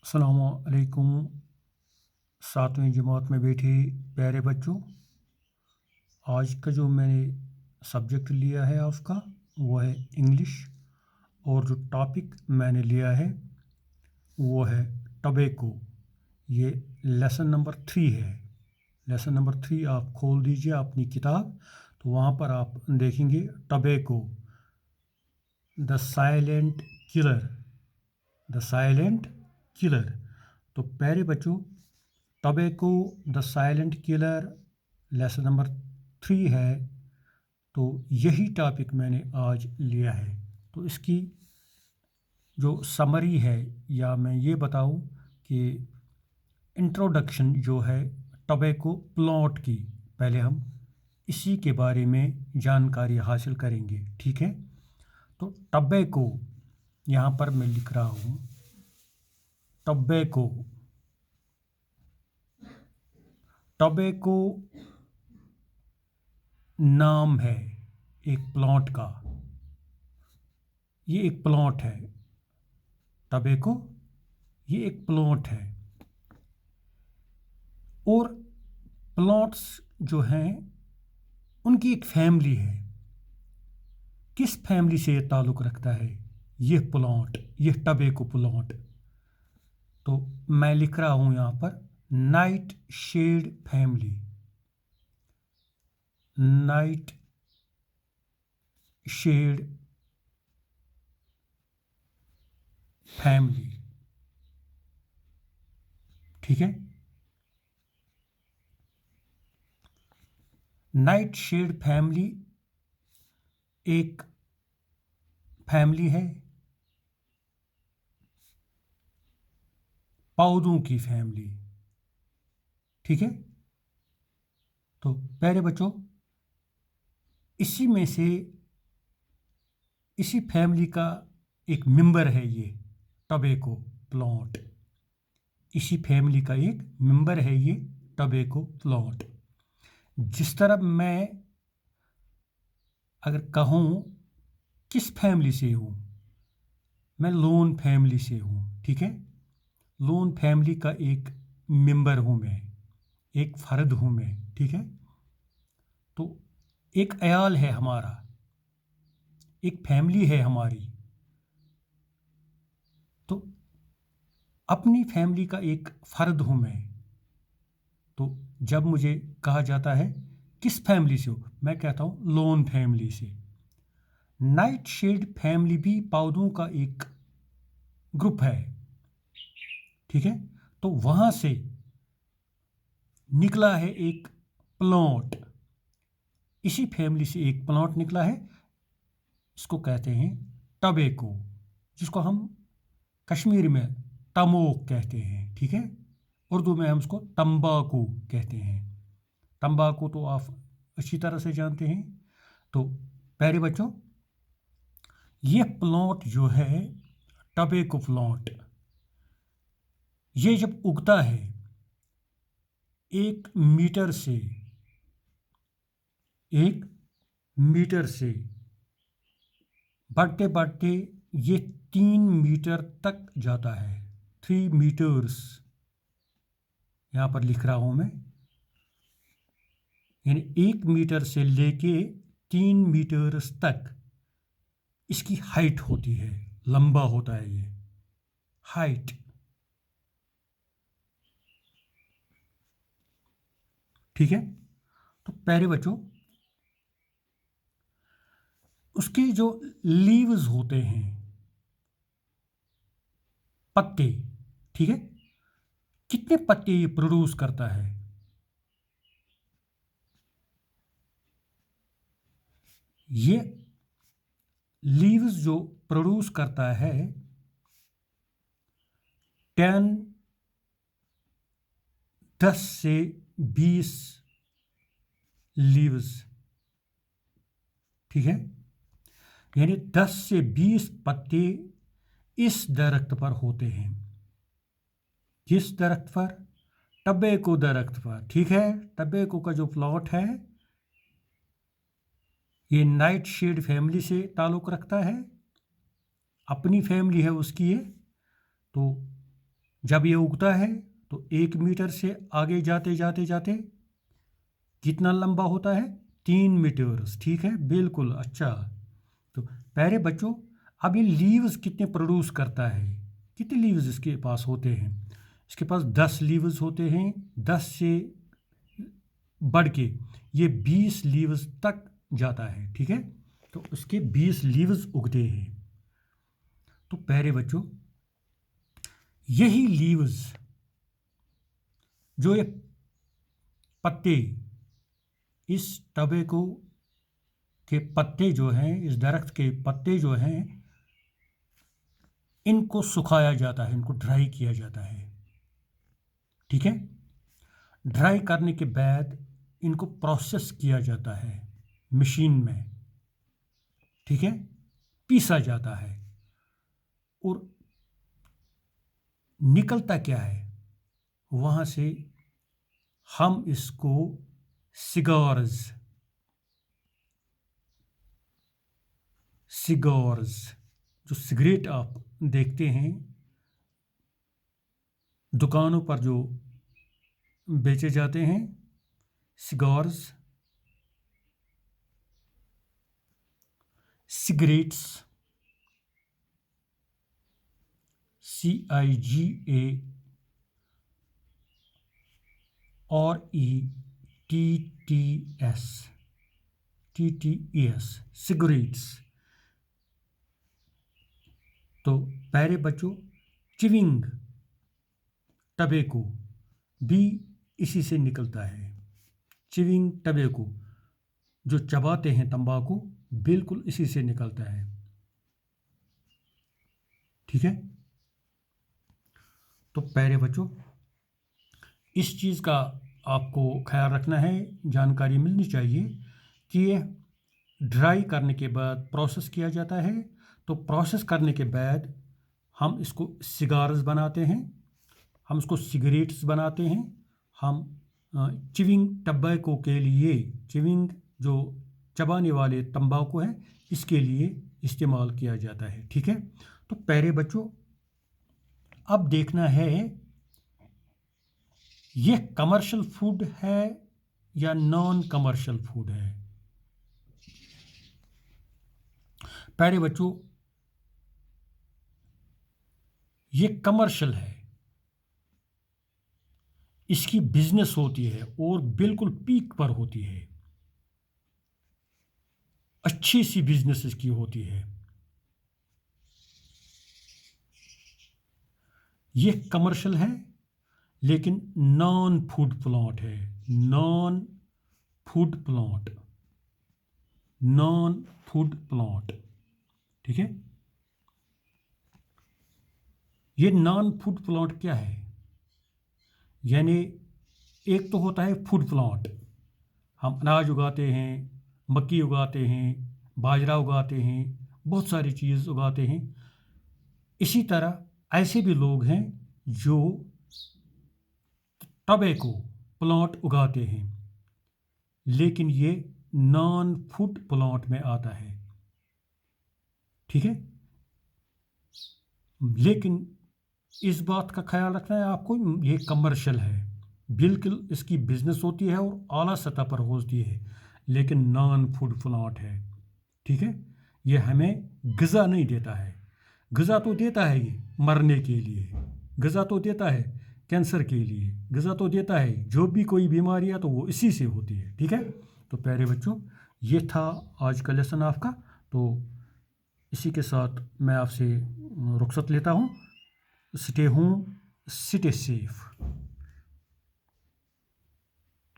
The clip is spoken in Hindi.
अस्सलामु अलैकुम। सातवीं जमात में बैठे प्यारे बच्चों, आज का जो मैंने सब्जेक्ट लिया है आपका वो है इंग्लिश। और जो टॉपिक मैंने लिया है वो है टबैको। ये लेसन नंबर 3 है। लेसन नंबर 3 आप खोल दीजिए अपनी किताब, तो वहाँ पर आप देखेंगे tobacco the silent killer. The silent killer. तो प्यारे बच्चों, tobacco the silent killer lesson number 3 है। तो यही टॉपिक मैंने आज लिया है। तो इसकी जो समरी है, या मैं ये बताऊं कि इंट्रोडक्शन जो है टबैको प्लॉट की, पहले हम इसी के बारे में जानकारी हासिल करेंगे। ठीक है। तो टबैको यहाँ पर मैं लिख रहा हूँ टबैको। टबैको नाम है एक प्लॉट का। ये एक प्लॉट है टबैको। ये एक प्लॉट है। और प्लॉट्स जो हैं उनकी एक फैमिली है। किस फैमिली से ये ताल्लुक़ रखता है यह प्लॉट, यह टबैको प्लॉट? तो मैं लिख रहा हूँ यहाँ पर nightshade family. Nightshade family. ठीक है। नाइट शेड फैमिली एक फैमिली है, पौधों की फैमिली। ठीक है। तो प्यारे बच्चों, इसी में से इसी फैमिली का एक मेंबर है ये टबैको प्लॉट। इसी फैमिली का एक मेंबर है ये टबैको प्लॉट। जिस तरह मैं अगर कहूँ किस फैमिली से हूँ, मैं लोन फैमिली से हूँ। ठीक है। लोन फैमिली का एक मेंबर हूँ मैं, एक फ़र्द हूँ मैं। ठीक है। तो एक अयाल है हमारा, एक फैमिली है हमारी। तो अपनी फैमिली का एक फ़र्द हूँ मैं। तो जब मुझे कहा जाता है किस फैमिली से हो, मैं कहता हूँ लोन फैमिली से। नाइट शेड फैमिली भी पौधों का एक ग्रुप है। ठीक है। तो वहाँ से निकला है एक प्लॉट। इसी फैमिली से एक प्लॉट निकला है, इसको कहते हैं टबैको, जिसको हम कश्मीरी में तमोक कहते हैं। ठीक है। उर्दू में हम उसको तंबाकू कहते हैं। तंबाकू तो आप अच्छी तरह से जानते हैं। तो प्यारे बच्चों, ये प्लॉट जो है टबैको प्लॉट, ये जब उगता है 1 मीटर से 1 मीटर से बढ़ते बढ़ते ये 3 मीटर तक जाता है। 3 मीटर्स यहाँ पर लिख रहा हूँ मैं। यानी 1 मीटर से लेके 3 मीटर्स तक इसकी हाइट होती है, लंबा होता है ये हाइट। ठीक है। तो प्यारे बच्चों, उसके जो लीव्स होते हैं, पत्ते, ठीक है, कितने पत्ते ये प्रोड्यूस करता है? ये लीव्स जो प्रोड्यूस करता है 10 10 से 20 लीव्स। ठीक है। यानी 10 से 20 पत्ते इस दरख्त पर होते हैं। किस दरख्त पर? टबैको दरख्त पर। ठीक है। टबैको का जो प्लॉट है ये नाइट शेड फैमिली से ताल्लुक़ रखता है, अपनी फैमिली है उसकी ये। तो जब ये उगता है तो 1 मीटर से आगे जाते जाते जाते कितना लंबा होता है? 3 मीटर्स। ठीक है, बिल्कुल अच्छा। तो प्यारे बच्चों, अब ये लीव्स कितने प्रोड्यूस करता है? कितने लीव्स इसके पास होते हैं? इसके पास 10 लीव्स होते हैं। 10 से बढ़ के ये 20 लीव्स तक जाता है। ठीक है, तो उसके 20 लीव्स उगते हैं। तो प्यारे बच्चों, यही लीव्स, जो ये पत्ते, इस टबेको के पत्ते जो हैं, इस दरख्त के पत्ते जो हैं, इनको सुखाया जाता है, इनको ड्राई किया जाता है। ठीक है, ड्राई करने के बाद इनको प्रोसेस किया जाता है मशीन में। ठीक है, पीसा जाता है और निकलता क्या है वहाँ से? हम इसको सिगार्स जो सिगरेट आप देखते हैं दुकानों पर जो बेचे जाते हैं, सिगार्स, सिगरेट्स, CIGARETTES, सिगरेट्स। तो प्यारे बच्चों, चिविंग टबेको भी इसी से निकलता है। चिविंग टबेको, जो चबाते हैं तंबाकू, बिल्कुल इसी से निकलता है। ठीक है, तो प्यारे बच्चों, इस चीज़ का आपको ख्याल रखना है, जानकारी मिलनी चाहिए कि ये ड्राई करने के बाद प्रोसेस किया जाता है। तो प्रोसेस करने के बाद हम इसको सिगार्स बनाते हैं, हम इसको सिगरेट्स बनाते हैं। हम चिविंग टबैको के लिए, चिविंग जो चबाने वाले तंबाकू है, इसके लिए इस्तेमाल किया जाता है। ठीक है, तो प्यारे बच्चों, अब देखना है ये कमर्शियल फूड है या नॉन कमर्शियल फूड है। प्यारे बच्चों, ये कमर्शियल है, इसकी बिजनेस होती है और बिल्कुल पीक पर होती है, अच्छी सी बिजनेस इसकी होती है। ये कमर्शियल है लेकिन नॉन फूड प्लॉट है। Non food plot, non food plot. ठीक है, ये नॉन फूड प्लॉट क्या है? यानी एक तो होता है फूड प्लॉट, हम अनाज उगाते हैं, मक्की उगाते हैं, बाजरा उगाते हैं, बहुत सारी चीज़ उगाते हैं। इसी तरह ऐसे भी लोग हैं जो टबैको प्लॉट उगाते हैं, लेकिन ये नॉन फूड प्लॉट में आता है। ठीक है, लेकिन इस बात का ख्याल रखना है आपको, ये कमर्शियल है, बिल्कुल इसकी बिजनेस होती है और आला सतह पर होती है, लेकिन नॉन फूड प्लॉट है। ठीक है, ये हमें ग़िज़ा नहीं देता है। ग़िज़ा तो देता है ये मरने के लिए, ग़िज़ा तो देता है कैंसर के लिए, ग़िज़ा तो देता है जो भी कोई बीमारी है तो वो इसी से होती है। ठीक है, तो प्यारे बच्चों, ये था आज का लेसन आपका। तो इसी के साथ मैं आपसे रुखसत लेता हूँ। Stay home, stay safe.